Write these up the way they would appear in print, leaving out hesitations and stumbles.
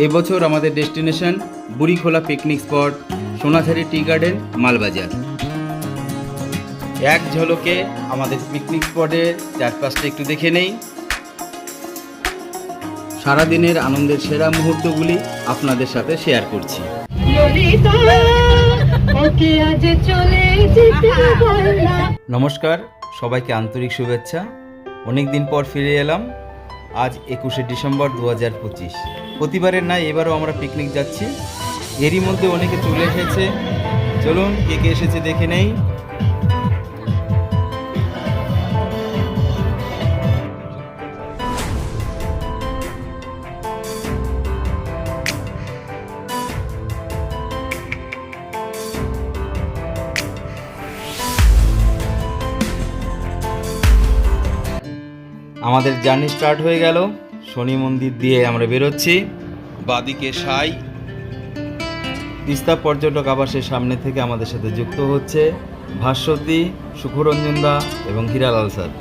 এবছর আমাদের destination Burikhola picnic spot, Sonajhari tea garden, Malbazar. এক ঝলকে আমাদের পিকনিক স্পটের চারপাশটা একটু দেখে নেই। সারাদিনের আনন্দের সেরা মুহূর্তগুলি আপনাদের সাথে শেয়ার করছি। নমস্কার, সবাইকে আন্তরিক শুভেচ্ছা। অনেক দিন পর ফিরে এলাম। আজ 21শে ডিসেম্বর 2025। প্রতিবারের নাই এবারও আমরা পিকনিক যাচ্ছি। এরই মধ্যে অনেকে চলে এসেছে। চলুন কে কে এসেছে দেখে নেই। আমাদের জার্নি স্টার্ট হয়ে গেল। শনি মন্দির দিয়ে আমরা বেরোচ্ছি। বাদিকে সাই তিস্তা পর্যটক আবাসের সামনে থেকে আমাদের সাথে যুক্ত হচ্ছে ভাস্বতী, সুখরঞ্জন দা এবং হীরালাল স্যার।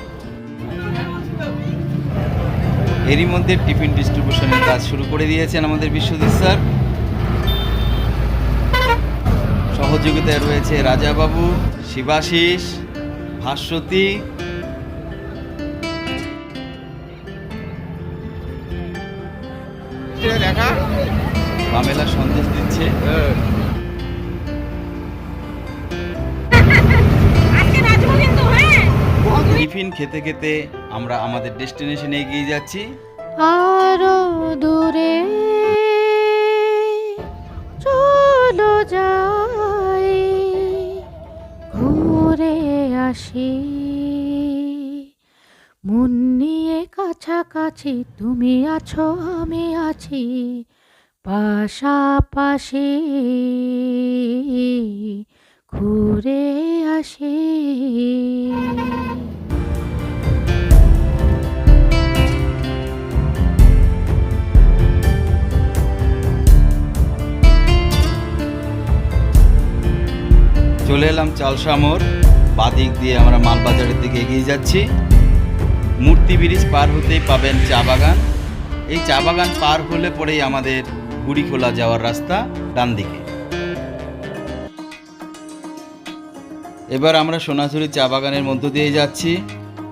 এরই মধ্যে টিফিন ডিস্ট্রিবিউশনের কাজ শুরু করে দিয়েছেন আমাদের বিশ্বজিৎ স্যার। সহযোগিতায় রয়েছে রাজাবাবু, শিবাশিস, ভাস্বতী। দেখা মামেলা সন্দেশ দিচ্ছে। টিফিন খেতে খেতে আমরা আমাদের ডেস্টিনেশনে এগিয়ে যাচ্ছি। আরো দূরে চলো যাই, ঘুরে আসি, মন নিয়ে কাছাকাছি, তুমি আছো আমি আছি পাশাপাশি, ঘুরে আসি। চলে এলাম চালসা মোড়। বাদিক দিয়ে আমরা মালবাজারের দিকে এগিয়ে যাচ্ছি। মূর্তি ব্রিজ পার হতেই পাবেন চা বাগান। এই চা বাগান পার হলে পরেই আমাদের বুড়িখোলা যাওয়ার রাস্তা ডান দিকে। এবার আমরা সোনাঝুরি চা বাগানের মধ্য দিয়ে যাচ্ছি।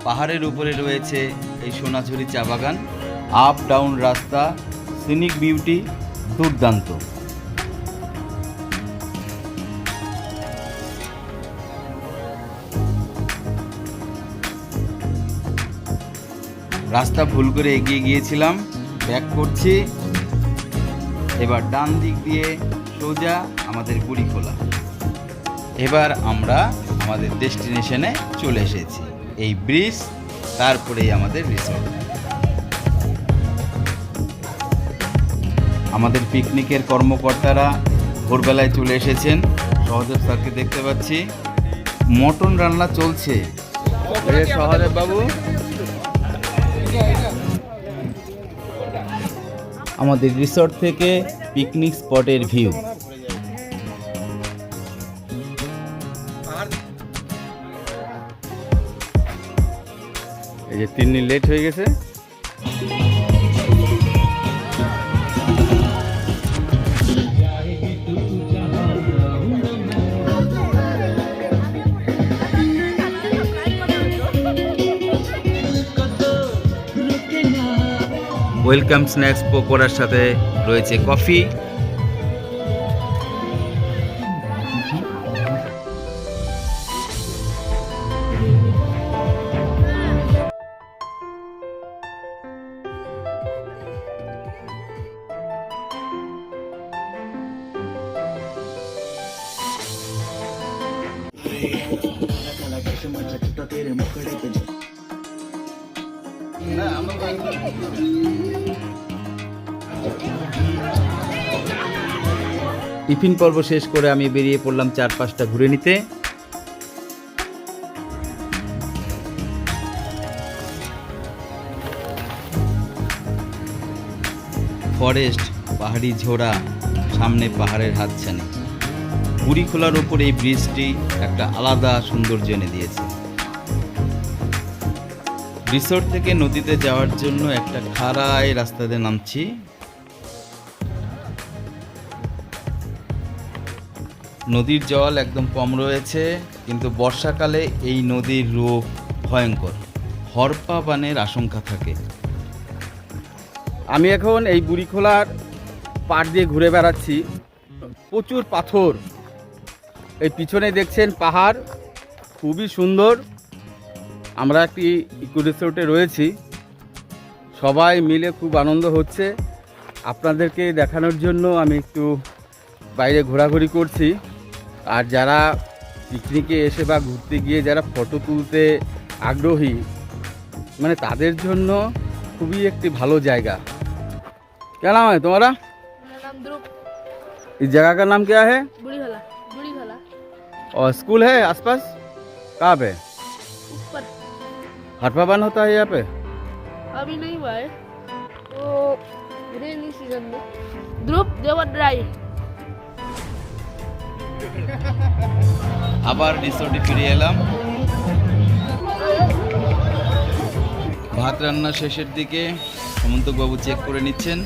পাহাড়ের উপরে রয়েছে এই সোনাঝুরি চা বাগান। আপ ডাউন রাস্তা, সিনিক বিউটি দুর্দান্ত। রাস্তা ভুল করে এগিয়ে গিয়েছিলাম, ব্যাক করছি। এবার ডান দিক দিয়ে সোজা আমাদের বুড়িখোলা। এবার আমরা আমাদের ডেস্টিনেশনে চলে এসেছি। এই ব্রিজ, তারপরেই আমাদের রিসর্ট। আমাদের পিকনিকের কর্মকর্তারা ভোরবেলায় চলে এসেছেন। সহদেব স্যারকে দেখতে পাচ্ছি। মটন রান্না চলছে। সহদেব বাবু, আমাদের রিসর্ট থেকে পিকনিক স্পটের ভিউ। এই যে তিন্নি লেট হয়ে গেছে। ওয়েলকাম স্ন্যাক্স পকোড়ার সাথে রয়েছে কফি। টিফিন পর্ব শেষ করে আমি বেরিয়ে পড়লাম চারপাশটা ঘুরে নিতে। ফরেস্ট, পাহাড়ি ঝোড়া, সামনে পাহাড়ের হাতছানি। বুড়িখোলার ওপর এই ব্রিজটি একটা আলাদা সৌন্দর্য এনে দিয়েছে। রিসোর্ট থেকে নদীতে যাওয়ার জন্য একটা খাড়াই রাস্তাতে নামছি। নদীর জল একদম কম রয়েছে, কিন্তু বর্ষাকালে এই নদীর রূপ ভয়ঙ্কর, হরপা বানের আশঙ্কা থাকে। আমি এখন এই বুড়িখোলার পাড় দিয়ে ঘুরে বেড়াচ্ছি। প্রচুর পাথর, এই পিছনে দেখছেন পাহাড়, খুবই সুন্দর। আমরা একটি ইকো রিসোর্টে রয়েছি, সবাই মিলে খুব আনন্দ হচ্ছে। আপনাদেরকে দেখানোর জন্য আমি একটু বাইরে ঘোরাঘুরি করছি। আর যারা পিকনিকে এসে বা ঘুরতে গিয়ে যারা ফটো তুলতে আগ্রহী, মানে তাদের জন্য খুবই একটি ভালো জায়গা। क्या नाम है तुम्हारा? मेरा नाम ध्रुव। इस जगह का नाम क्या है? बुढ़ीहला। बुढ़ीहला और स्कूल है आसपास? कहाँ पे? ऊपर। हरपा बांध होता है यहाँ पे? अभी नहीं हुआ है, तो रेनी सीजन में। ध्रुव देवड्राई। আবার রিসোর্টে ফিরে এলাম। ভাত রান্না শেষের দিকে সমন্তকবাবু চেক করে নিচ্ছেন।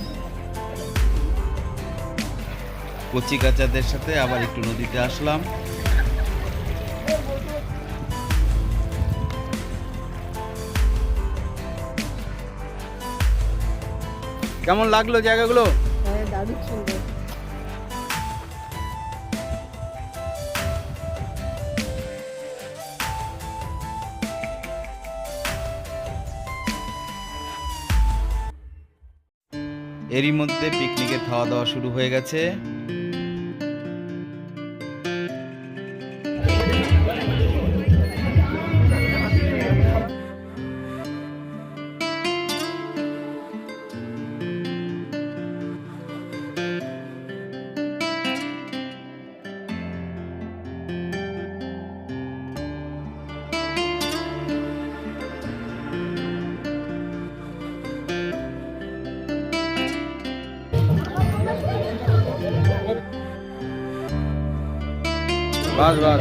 কচি কাচাদের সাথে আবার একটু নদীতে আসলাম। কেমন লাগলো জায়গাগুলো? হ্যাঁ, দারুণ সুন্দর। এরই মধ্যে পিকনিকের খাওয়া দাওয়া শুরু হয়ে গেছে। বাস বাস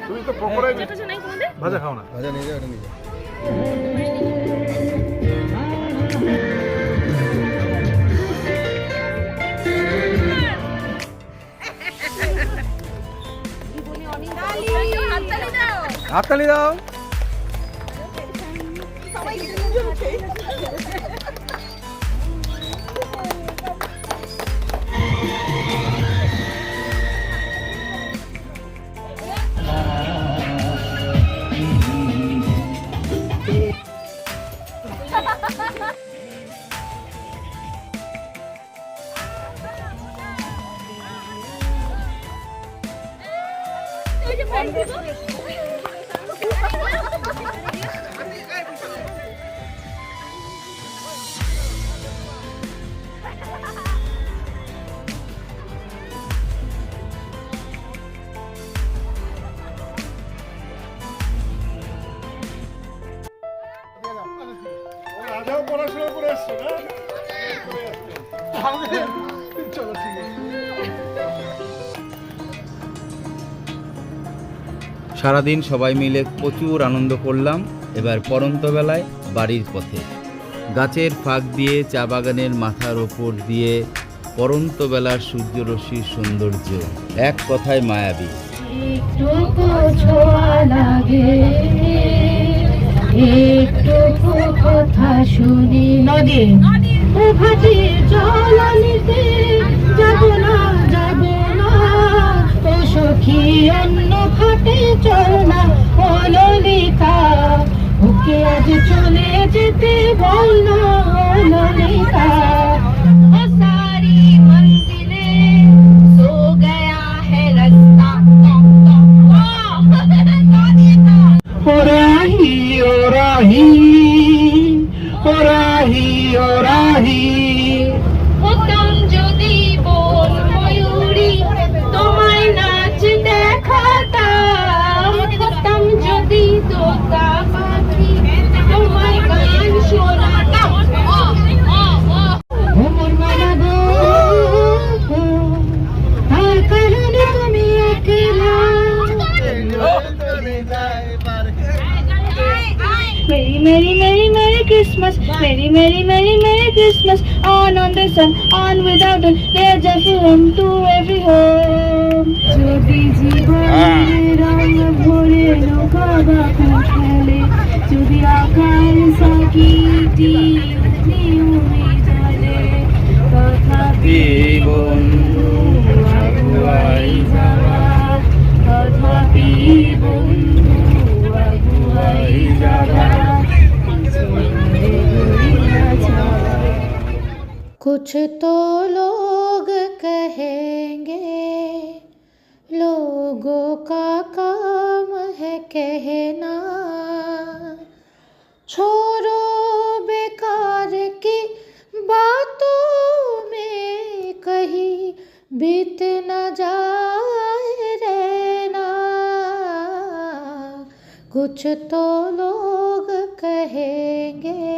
তুমি তো পকোড়াই ভাজা খাও না, ভাজা নিয়ে যাও, এটা নিয়ে যাও। হাততালি দাও। রাজাও পড়াশোনা করে আসছে না? চলো ঠিক আছে। সারাদিন সবাই মিলে প্রচুর আনন্দ করলাম। এবার পরন্ত বেলায় বাড়ির পথে, গাছের ফাঁক দিয়ে চা বাগানের মাথার ওপর দিয়ে পরন্ত বেলার সূর্যরশ্মির সৌন্দর্য এক কথায় মায়াবী। একটুকু ছোঁয়া লাগে, একটুকু কথা শুনি। নদী ভাটির জল আনিতে যাব না, যাব না ও সখী, অন্য ঘাটে চল না ও ললিতা, ওকে আজ চলে যেতে বল না ও ললিতা। ও সারি মন্দিরে সো গয়া है रास्ता, ओ राही ओ राही ओ राही ओ राही। হতাম যদি বল ময়ূরী, তোমায় নাচ দেখাতাম। হতাম যদি তোতা পাখি, তোমায় গান শোনাতাম। Merry, merry, merry, merry Christmas. Merry, merry, merry, merry Christmas. On the sun, on without it. There's a film to every home. যদি জীবনের রং ভরে নৌকা বাঁকা খেলে, যদি আকার সাকিটি উড়ে জলে, তথাপি বন্ধু আগুয়াই যাওয়া, তথাপি বন্ধু আগুয়াই যাওয়া। कुछ तो लोग कहेंगे, लोगों का काम है कहना, छोड़ो बेकार की बातों में कहीं बीत न जाए रहना। कुछ तो लोग कहेंगे